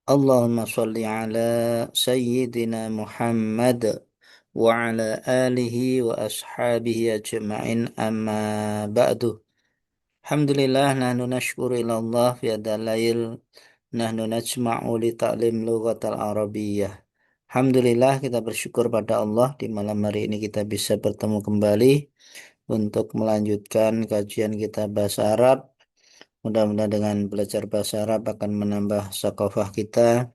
Allahumma sholli ala Sayyidina Muhammad wa ala alihi wa ashabihi ajma'in amma ba'du. Alhamdulillah nahnu nashkuru ila Allah fi hadal lail nahnu najma'u li ta'lim lughatal arabiyyah. Alhamdulillah kita bersyukur pada Allah di malam hari ini kita bisa bertemu kembali untuk melanjutkan kajian kita bahasa Arab. Mudah-mudahan dengan belajar bahasa Arab akan menambah sakofah kita,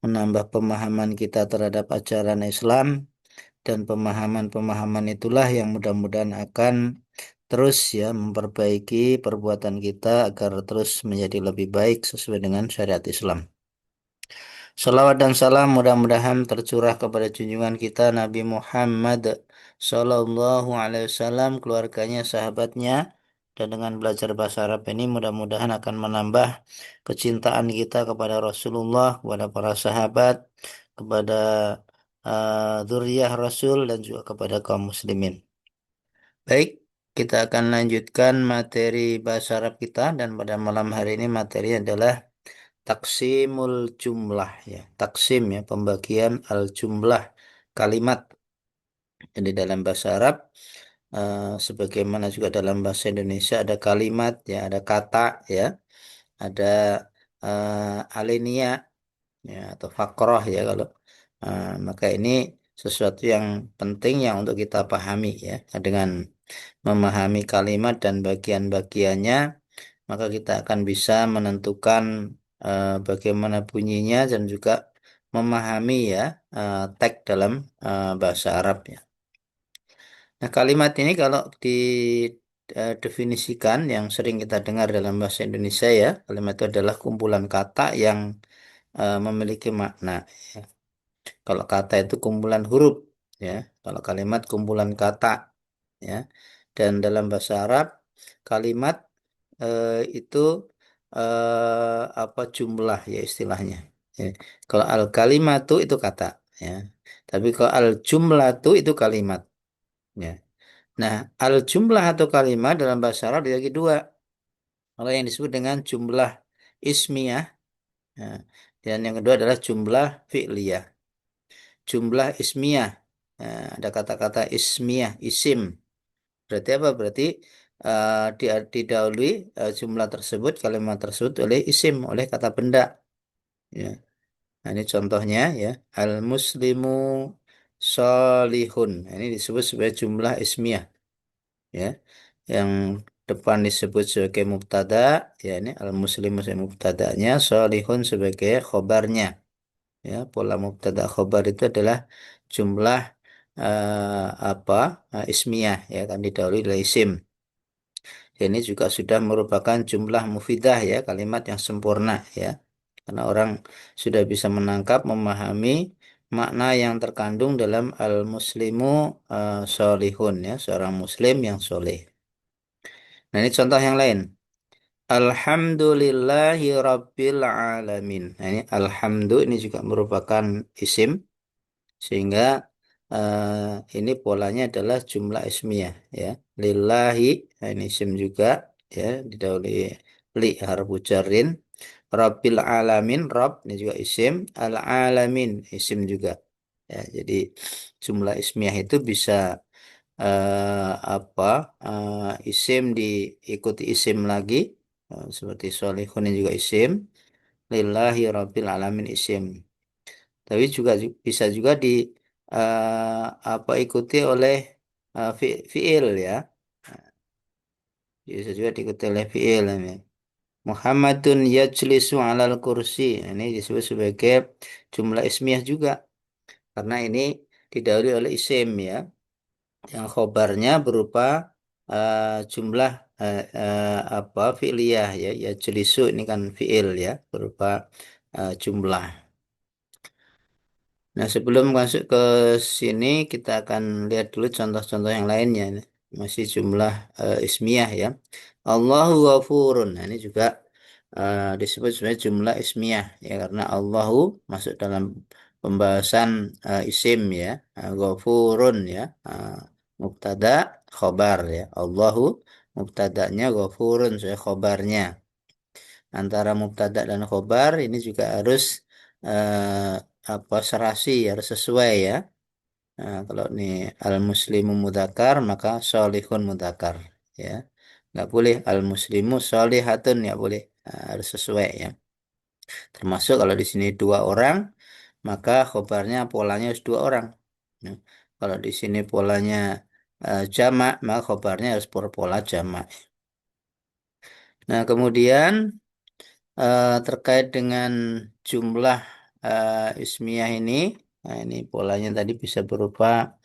menambah pemahaman kita terhadap ajaran Islam, dan pemahaman-pemahaman itulah yang mudah-mudahan akan terus ya memperbaiki perbuatan kita agar terus menjadi lebih baik sesuai dengan syariat Islam. Salawat dan salam mudah-mudahan tercurah kepada junjungan kita Nabi Muhammad Sallallahu Alaihi Wasallam, keluarganya, sahabatnya, dan dengan belajar bahasa Arab ini mudah-mudahan akan menambah kecintaan kita kepada Rasulullah, kepada para sahabat, kepada dzurriyyah Rasul, dan juga kepada kaum muslimin. Baik, kita akan lanjutkan materi bahasa Arab kita dan pada malam hari ini materi adalah taksimul jumlah ya. Taksim ya, pembagian al jumlah kalimat. Jadi dalam bahasa Arab sebagaimana juga dalam bahasa Indonesia ada kalimat ya, ada kata ya, ada alinea ya atau fakroh ya kalau maka ini sesuatu yang penting yang untuk kita pahami ya. Dengan memahami kalimat dan bagian-bagiannya maka kita akan bisa menentukan bagaimana bunyinya dan juga memahami ya teks dalam bahasa Arab ya. Nah, kalimat ini kalau didefinisikan yang sering kita dengar dalam bahasa Indonesia ya, kalimat itu adalah kumpulan kata yang memiliki makna. Ya. Kalau kata itu kumpulan huruf, ya. Kalau kalimat kumpulan kata, ya. Dan dalam bahasa Arab, kalimat itu apa jumlah ya istilahnya. Ya. Kalau al kalimatu itu kata, ya. Tapi kalau al jumlatu itu kalimat, ya. Nah, al jumlah atau kalimat dalam bahasa Arab dibagi dua. Kalau yang disebut dengan jumlah ismiyah, ya. Dan yang kedua adalah jumlah fi'liyah. Jumlah ismiyah, ada kata-kata ismiyah, isim. Berarti apa? Berarti didahului jumlah tersebut, kalimat tersebut oleh isim, oleh kata benda. Ya. Nah, ini contohnya ya. Al-muslimu solihun. Nah, ini disebut sebagai jumlah ismiyah. Ya. Yang depan disebut sebagai mubtada. Ya, ini al-muslimu sebagai mubtadanya, solihun sebagai khobarnya. Ya, pola mubtada khobar itu adalah jumlah apa ismiyah ya kan didahului oleh isim. Ini juga sudah merupakan jumlah mufidah ya, kalimat yang sempurna ya. Karena orang sudah bisa menangkap, memahami makna yang terkandung dalam al-muslimu solihun ya, seorang muslim yang soleh. Nah, ini contoh yang lain. Alhamdulillahi Rabbil Alamin. Nah, ini alhamdu ini juga merupakan isim sehingga ini polanya adalah jumlah ismiyah ya. Lillahi nah ini isim juga ya didahului li harfu jarrin. Rabbil Alamin Rabb ini juga isim. Al Alamin isim juga. Ya, jadi jumlah ismiyah itu bisa apa isim diikuti isim lagi seperti Solihun ini juga isim. Lillahi Rabbil Alamin isim. Tapi juga bisa juga di apa ikuti oleh fiil ya. Bisa juga diikuti oleh fiil ini. Muhammadun yajlisu alal kursi. Nah, ini disebut sebagai jumlah ismiyah juga karena ini didahului oleh isim ya. Yang khobarnya berupa jumlah apa fi'liyah ya. Yajlisu ini kan fiil ya berupa jumlah. Nah, sebelum masuk ke sini, kita akan lihat dulu contoh-contoh yang lainnya. Masih jumlah ismiyah ya. Allahu ghafurun. Nah, ini juga disebut sebagai jumlah ismiyah ya karena Allahu masuk dalam pembahasan isim ya. Ghafurun ya. Mubtada khobar ya. Allahu mubtadanya ghafurun saya khobarnya. antara mubtada dan khobar ini juga harus apa serasi, harus sesuai ya. Nah, kalau ini al muslimu mudakar maka solihun mudakar ya. Nggak boleh al muslimu solihatun, ya boleh. Nah, harus sesuai ya. Termasuk kalau di sini dua orang maka khobarnya polanya harus dua orang. Ya. Kalau di sini polanya jamak maka khobarnya harus pola jamak. Nah, kemudian terkait dengan jumlah ismiyah ini, nah ini polanya tadi bisa berupa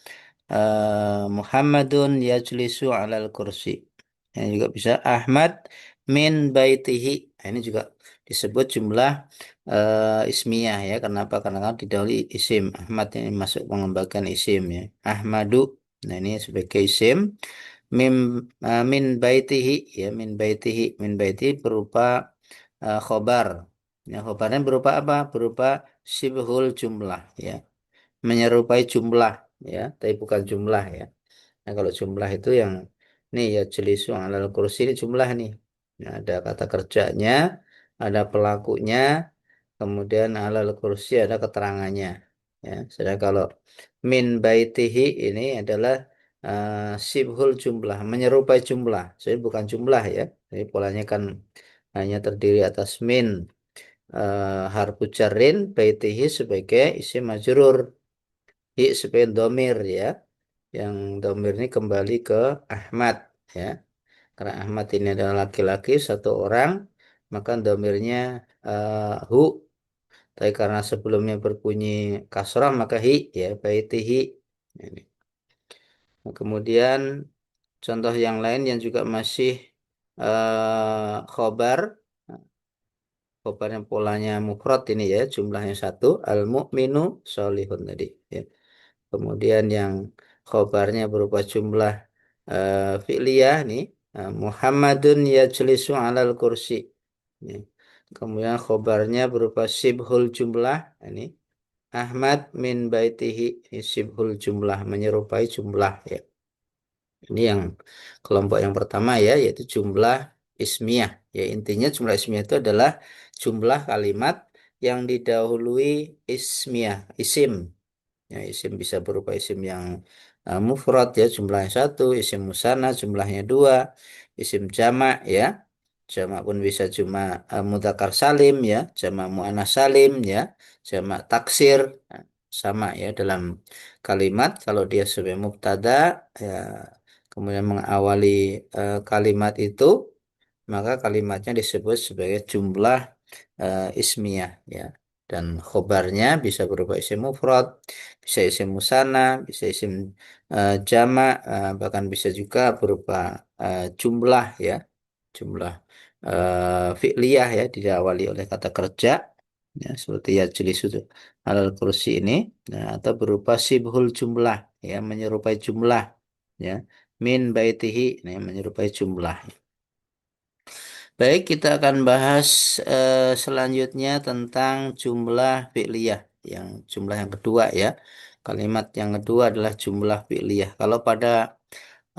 Muhammadun yajlisu alal kursi. Yang juga bisa Ahmad min baitihi. Nah, ini juga disebut jumlah ismiyah ya. Kenapa? Karena kan didahului isim. Ahmad ini masuk mengembangkan isim ya. Ahmadu. Nah, ini sebagai isim. Min, min baitihi ya, min baitihi. Min baitihi berupa khobar. Ya, khobarnya berupa apa? Berupa sibhul jumlah ya. Menyerupai jumlah ya, tapi bukan jumlah ya. Nah, kalau jumlah itu yang nih ya jelisu alal kursi ini jumlah nih. Nah, ada kata kerjanya, ada pelakunya, kemudian alal kursi ada keterangannya. Ya, sedangkan kalau min baitihi ini adalah sibhul jumlah, menyerupai jumlah. Jadi bukan jumlah ya. Jadi polanya kan hanya terdiri atas min harfu jarrin baitihi sebagai isim majrur. I sebagai domir ya. Yang domir ini kembali ke Ahmad ya. Karena Ahmad ini adalah laki-laki satu orang, maka domirnya hu. Tapi karena sebelumnya berbunyi kasrah maka hi ya, baitihi. Ini. Nah, kemudian contoh yang lain yang juga masih khobar. Khobar yang polanya mufrad ini ya, jumlahnya satu, al mu'minu solihun tadi ya. Kemudian yang khobarnya berupa jumlah fi'liyah nih, Muhammadun yajlisu alal kursi. Ya. Kemudian khobarnya berupa sibhul jumlah ini Ahmad min baitihi, ini sibhul jumlah menyerupai jumlah ya. Ini yang kelompok yang pertama ya, yaitu jumlah ismiyah. Ya, intinya jumlah ismiyah itu adalah jumlah kalimat yang didahului ismiyah, isim. Ya, isim bisa berupa isim yang mufrad ya, jumlahnya satu, isim musanna jumlahnya dua, isim jamak ya. Jamak pun bisa cuma mudzakkar salim ya, jamak muannats salim ya, jamak taksir. Nah, sama ya dalam kalimat kalau dia sebagai mubtada ya, kemudian mengawali kalimat itu maka kalimatnya disebut sebagai jumlah ismiyah ya. Dan khobarnya bisa berupa isim mufrad, bisa isim musanna, bisa isim jamak, bahkan bisa juga berupa jumlah ya, jumlah fi'liyah ya, diawali oleh kata kerja ya, seperti ya jelis itu alal kursi ini. Nah, atau berupa sibhul jumlah ya, menyerupai jumlah ya, min baitihi, nah, menyerupai jumlah. Baik, kita akan bahas selanjutnya tentang jumlah fi'liyah. Yang jumlah yang kedua ya. Kalimat yang kedua adalah jumlah fi'liyah. Kalau pada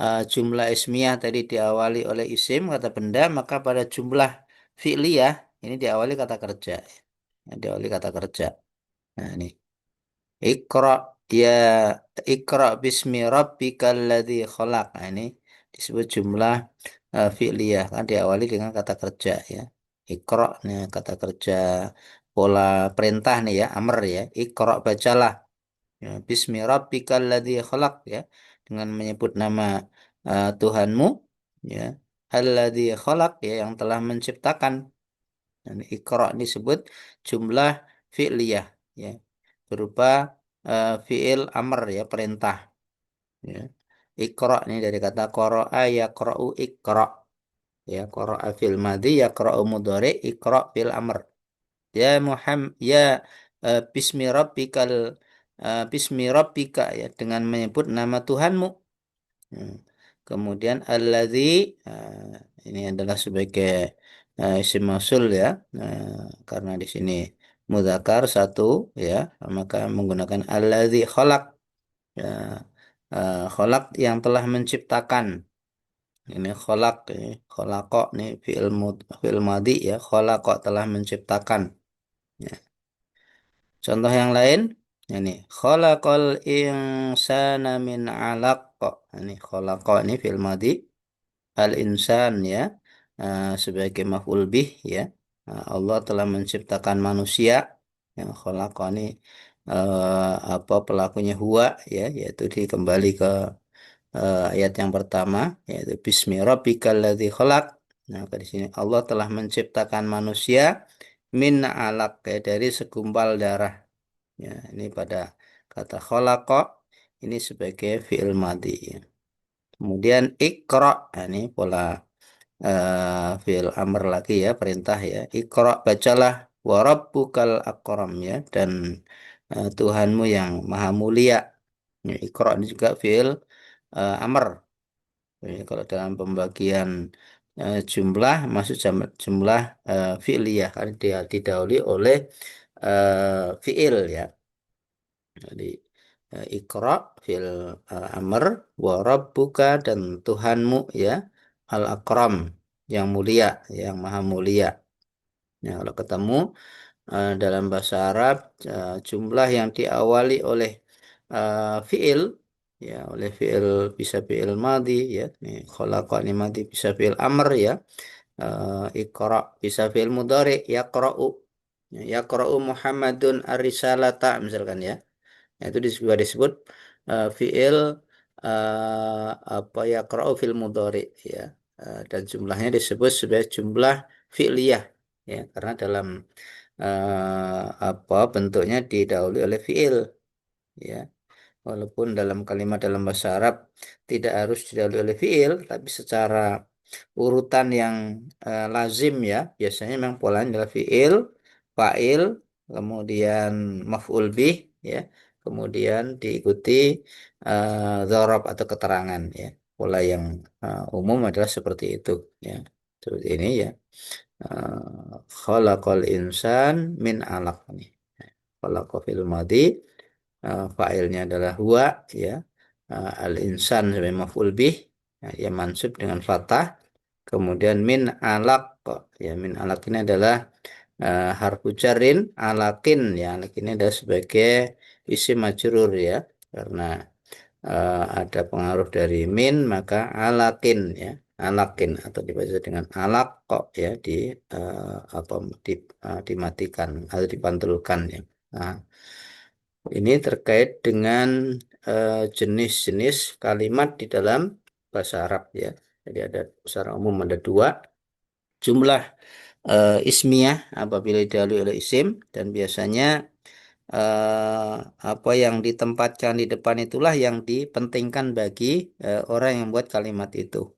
jumlah ismiyah tadi diawali oleh isim, kata benda, maka pada jumlah fi'liyah ini diawali kata kerja. Ya, diawali kata kerja. Nah, ini. Iqra ya Iqra bismi rabbikal ladzi khalaq. Nah, ini disebut jumlah fi'liyah kan diawali dengan kata kerja ya. Iqra nih kata kerja pola perintah nih ya, amr ya. Iqra bacalah. Ya, bismi rabbikal ladzi khalaq ya. Dengan menyebut nama Tuhanmu ya. Alladzi khalaq ya, yang telah menciptakan. Dan Iqra disebut jumlah fi'liyah ya. Berupa fi'il amr ya, perintah ya. Iqra ini dari kata qara'a yaqra'u iqra ya, qara'a fil madhi yaqra'u mudhari, iqra fil amr. Ya Muhammad ya bismi rabbikal bismi rabbika ya, dengan menyebut nama Tuhanmu. Hmm. Kemudian alladzi ini adalah sebagai isim mausul ya. Karena di sini mudzakkar satu ya, maka menggunakan alladzi khalaq ya, khalaq yang telah menciptakan. Ini kholako nih fi'il madhi ya, kholako telah menciptakan. Ya. Contoh yang lain, ini khalaqal insana min alaq. Ini khalaqa ini fi'il madhi, al insan ya, sebagai maf'ul bih ya. Allah telah menciptakan manusia. Yang khalaqa ini apa pelakunya huwa ya, yaitu dikembali ke ayat yang pertama, yaitu Bismi rabbikal ladzi khalaq. Nah, maka di sini Allah telah menciptakan manusia min alaq ya, dari segumpal darah. Ya, ini pada kata khalaqa ini sebagai fi'il madhi. Ya. Kemudian ikra, nah, ini pola fi'il amr lagi ya, perintah ya. Ikra, bacalah wa rabbukal akram ya, dan Tuhanmu yang maha mulia. Ya, ikra ini juga fi'il amr. Ya, kalau dalam pembagian jumlah masuk jumlah fi'liyah karena dia didahului oleh fi'il ya. Jadi Iqra fil amr wa rabbuka dan Tuhanmu ya al-akram yang mulia, yang maha mulia. Ya, kalau ketemu dalam bahasa Arab jumlah yang diawali oleh fiil ya, oleh fiil bisa fiil madhi ya, nih khalaqa ini madhi bisa fiil amr ya. Iqra bisa fiil mudhari yaqra'u. Ya, yaqra'u Muhammadun ar-risalata misalkan ya. Nah, itu juga disebut fiil apa ya qra'u fil mudhari ya. Dan jumlahnya disebut sebagai jumlah fi'liyah ya karena dalam apa bentuknya didahului oleh fiil ya. Walaupun dalam kalimat dalam bahasa Arab tidak harus didahului oleh fiil, tapi secara urutan yang lazim ya, biasanya memang polanya adalah fiil, fa'il, kemudian maf'ul bih ya, kemudian diikuti dzaraf atau keterangan ya. Pola yang umum adalah seperti itu ya. Seperti ini ya. Khalaqal insan min alaq nih. Khalaqa fil madhi. Fa'ilnya adalah huwa ya. Al insan sebagai maf'ul bih ya, yang mansub dengan fathah. Kemudian min alaq ya, min alaq ini adalah harfu jarrin alakin ya, alakin ini adalah sebagai isim majrur ya, karena ada pengaruh dari min maka alakin ya, alakin atau dibaca dengan alaq kok ya, di apa dimatikan atau dipantulkan ya. Nah, ini terkait dengan jenis-jenis kalimat di dalam bahasa Arab ya. Jadi ada secara umum ada dua, jumlah ismiyah apabila didahului oleh isim, dan biasanya apa yang ditempatkan di depan itulah yang dipentingkan bagi orang yang membuat kalimat itu.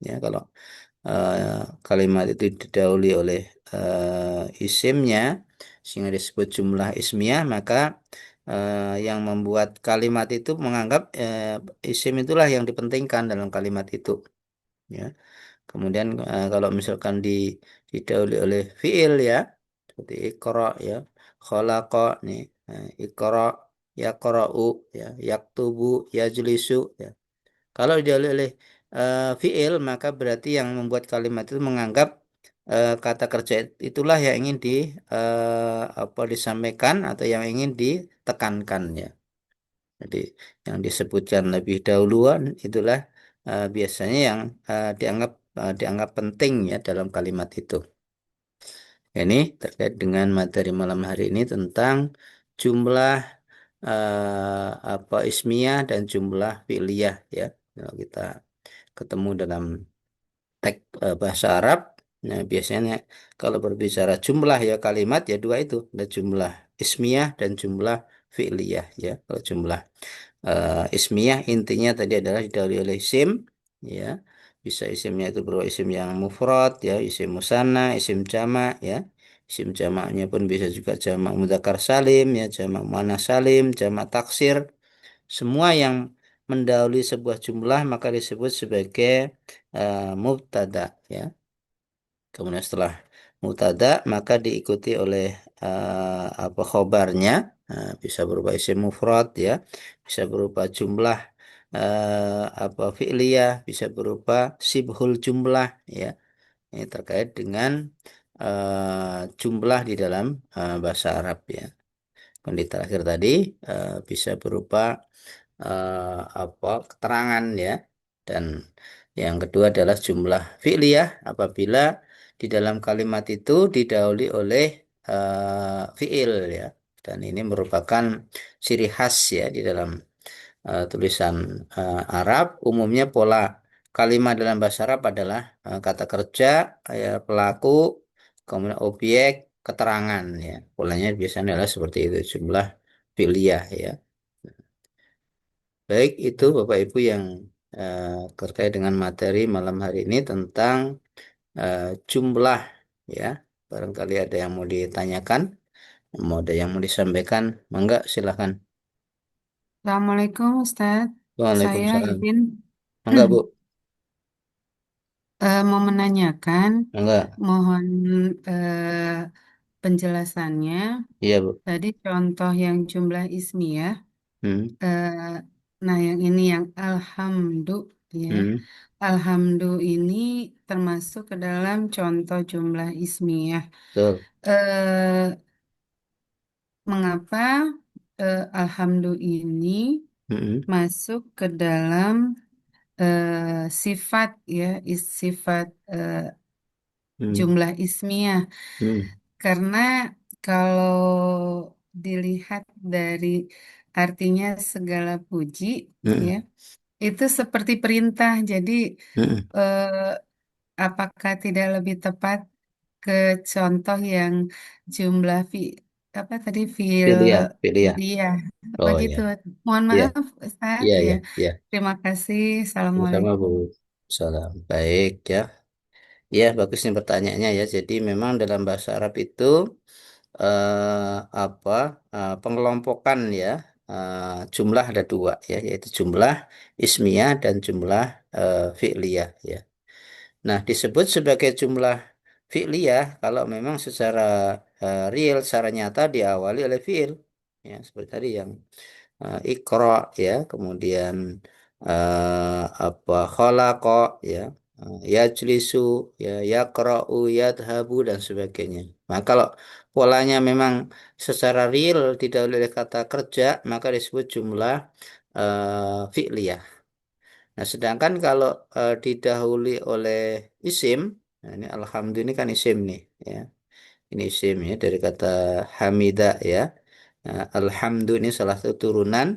Ya, kalau kalimat itu didahului oleh isimnya sehingga disebut jumlah ismiyah, maka yang membuat kalimat itu menganggap isim itulah yang dipentingkan dalam kalimat itu. Ya. Kemudian kalau misalkan didahului oleh fiil ya, seperti ikra ya, khalaqa nih, ikra, yaqra'u ya, yaktubu, yajlisu ya. Kalau didahului oleh fiil maka berarti yang membuat kalimat itu menganggap kata kerja itulah yang ingin apa disampaikan atau yang ingin ditekankan ya. Jadi yang disebutkan lebih dahuluan itulah biasanya yang dianggap penting ya dalam kalimat itu. Ini terkait dengan materi malam hari ini tentang jumlah apa ismiyah dan jumlah fi'liyah ya. Kalau kita ketemu dalam teks bahasa Arab, nah biasanya kalau berbicara jumlah ya kalimat ya dua itu, ada jumlah ismiyah dan jumlah fi'liyah ya. Kalau jumlah ismiyah intinya tadi adalah didahului oleh isim ya, bisa isimnya itu berupa isim yang mufrad ya, isim musanna, isim jamak ya, isim jamaknya pun bisa juga jamak mudzakkar salim ya, jamak muannats salim, jamak taksir, semua yang mendahului sebuah jumlah maka disebut sebagai mubtada ya. Kemudian setelah mutada maka diikuti oleh apa khobarnya. Bisa berupa isim mufrad ya, bisa berupa jumlah apa fi'liyah, bisa berupa sibhul jumlah ya. Ini terkait dengan jumlah di dalam bahasa Arab ya. Kemudian di terakhir tadi bisa berupa apa keterangan ya. Dan yang kedua adalah jumlah fi'liyah apabila di dalam kalimat itu didahului oleh fi'il ya. Dan ini merupakan ciri khas ya di dalam tulisan Arab. Umumnya pola kalimat dalam bahasa Arab adalah kata kerja, ya, pelaku, kemudian objek, keterangan ya. Polanya biasanya adalah seperti itu, jumlah fi'liyah ya. Baik, itu Bapak Ibu yang eh, terkait dengan materi malam hari ini tentang eh, jumlah ya. Barangkali ada yang mau ditanyakan, mau ada yang mau disampaikan, mangga silahkan. Assalamualaikum Ustadz, saya Waalaikumsalam. izin Mangga Bu, mau menanyakan, mangga. mohon penjelasannya. Iya Bu. Tadi contoh yang jumlah ismiyah, Hmm. eh, nah yang ini yang alhamdu ya, Hmm. alhamdu ini termasuk ke dalam contoh jumlah ismiyah. Betul. Eh, Mengapa alhamdu ini Hmm. masuk ke dalam sifat ya sifat Hmm. jumlah ismiyah Hmm. karena kalau dilihat dari artinya segala puji ya Hmm. itu seperti perintah jadi Hmm. eh, apakah tidak lebih tepat ke contoh yang jumlah apa tadi Pilih ya, pilih ya. fi'liyah Oh begitu. ya, Mohon iya, maaf Ustaz iya, ya. iya, iya. Terima kasih. Sama Bu. Assalamualaikum. Salam. Baik ya. Ya, bagus nih pertanyaannya ya. Jadi memang dalam bahasa Arab itu apa pengelompokan ya jumlah ada dua ya, yaitu jumlah ismiyah dan jumlah fi'liyah ya. Nah, disebut sebagai jumlah fi'liyah kalau memang secara real, secara nyata diawali oleh fi'il. Ya, seperti tadi yang Iqra ya, kemudian apa khalaqa ya, yajlisu ya, yaqra'u, yadhabu dan sebagainya. Nah, kalau polanya memang secara real didahului oleh kata kerja, maka disebut jumlah fi'liyah. Nah, sedangkan kalau didahului oleh isim, nah ini alhamdulillah ini kan isim nih ya. Ini isim ya dari kata hamida ya. Nah, alhamdu ini salah satu turunan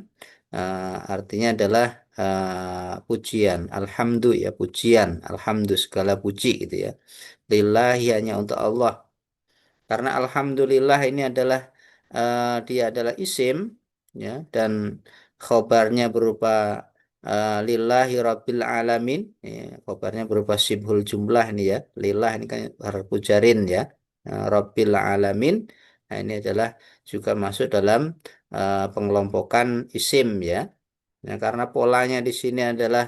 artinya adalah pujian. Alhamdu ya pujian. Alhamdu segala puji gitu ya. Lillahi hanya untuk Allah. Karena alhamdulillah ini adalah dia adalah isim ya dan khobarnya berupa lillahi rabbil alamin ya, khobarnya berupa sibhul jumlah ini ya. Lillah ini kan harfu jarin ya. Rabbil alamin. Nah, ini adalah juga masuk dalam pengelompokan isim ya. Nah, karena polanya di sini adalah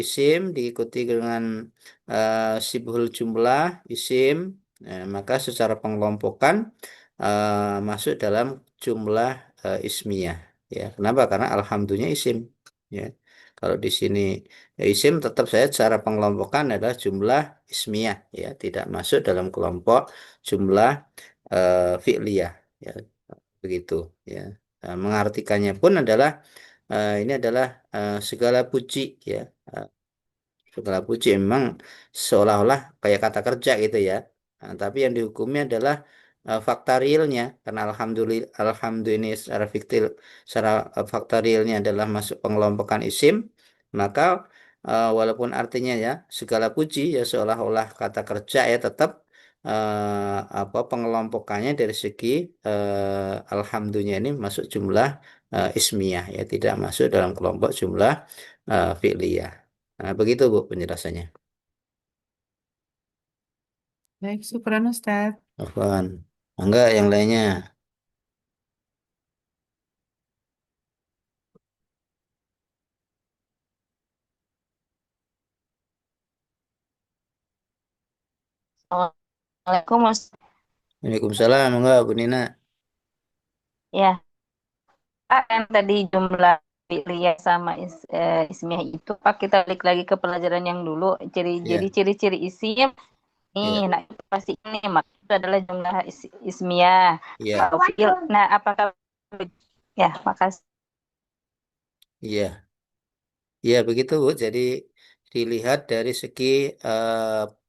isim diikuti dengan sibhul jumlah isim, maka secara pengelompokan masuk dalam jumlah ismiyah. Ya, kenapa? Karena alhamdulillah isim. Ya, kalau di sini isim tetap saya secara pengelompokan adalah jumlah ismiyah. Ya, tidak masuk dalam kelompok jumlah fi'liyah. Ya, begitu. Ya, mengartikannya pun adalah ini adalah segala puji ya. Eh, Segala puji memang seolah-olah kayak kata kerja gitu ya. Nah, tapi yang dihukumi adalah fakta realnya karena alhamdulillah ini secara fiktif secara fakta realnya adalah masuk pengelompokan isim, maka walaupun artinya ya segala puji ya seolah-olah kata kerja ya tetap apa pengelompokannya dari segi alhamdulillah ini masuk jumlah ismiyah ya tidak masuk dalam kelompok jumlah fi'liyah. Nah, begitu Bu penjelasannya. Baik, syukran Ustaz. Afwan. Enggak yang lainnya. Assalamualaikum Mas. Waalaikumsalam. Enggak Bu Nina. Ya, yang tadi jumlah. Fi'liyah sama ismiyah itu, Pak, kita balik lagi ke pelajaran yang dulu. Jadi Ya, ciri-ciri isim nih, ya, nah itu pasti ini, maka itu adalah jumlah ismiyah. ya, Kalau fi'il, nah apakah ya, makasih. ya. Ya, begitu, Bu. Jadi dilihat dari segi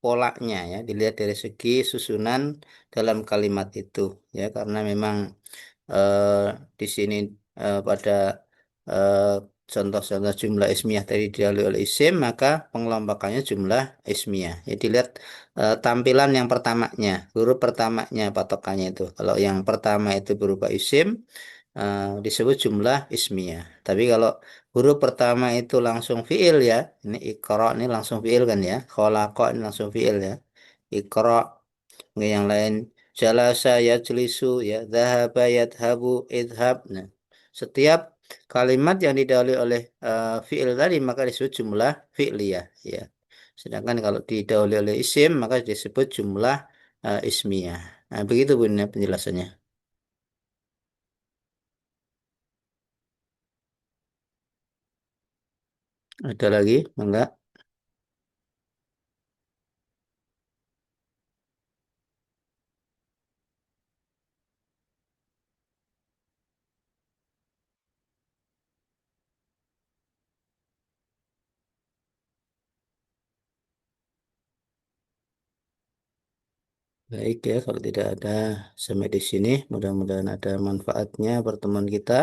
polanya ya, dilihat dari segi susunan dalam kalimat itu ya, karena memang eh, di sini pada eh, contoh-contoh jumlah ismiyah tadi didahului oleh isim, maka pengelompokannya jumlah ismiyah. Ya, dilihat tampilan yang pertamanya, huruf pertamanya patokannya itu. Kalau yang pertama itu berupa isim, disebut jumlah ismiyah. Tapi kalau huruf pertama itu langsung fiil ya, ini ikro ini langsung fiil kan ya, kholaqa ini langsung fiil ya, ikro. Nggak yang lain, jalasa yajlisu ya, dhahaba yadhabu idhab. Nah, setiap kalimat yang didahului oleh fiil tadi maka disebut jumlah fi'liyah ya. Sedangkan kalau didahului oleh isim maka disebut jumlah ismiyah. Nah, begitu Bu ini penjelasannya. Ada lagi? Enggak? Baik ya, kalau tidak ada sampai di sini, mudah-mudahan ada manfaatnya pertemuan kita.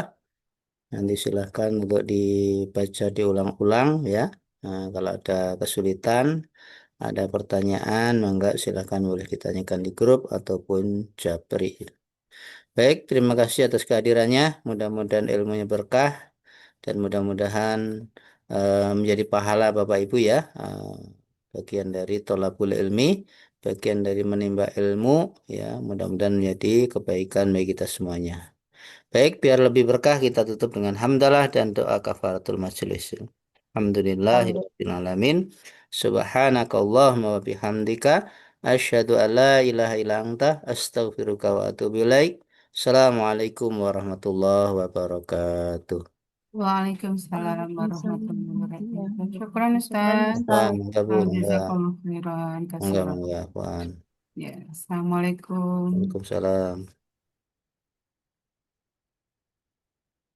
Nanti silahkan untuk dibaca diulang-ulang ya. Nah, kalau ada kesulitan, ada pertanyaan, mangga silahkan boleh ditanyakan di grup ataupun japri. Baik, terima kasih atas kehadirannya. Mudah-mudahan ilmunya berkah dan mudah-mudahan menjadi pahala Bapak Ibu ya. Bagian dari tolabul ilmi, bagian dari menimba ilmu ya. Mudah-mudahan menjadi kebaikan bagi kita semuanya. Baik, biar lebih berkah kita tutup dengan hamdalah dan doa kafaratul majelis. Alhamdulillah. Alhamdulillahirabbil alamin. Subhanakallahumma wa bihamdika asyhadu an la ilaha illa anta astaghfiruka wa atubu ilaik. Assalamualaikum warahmatullahi wabarakatuh. Waalaikumsalam warahmatullahi wabarakatuh. Syukran Ustaz. Wah, mangga Bu, mangga, Jazakallah khairan mangga, kasiran. mangga, Wan. Ya, Assalamualaikum. Waalaikumsalam.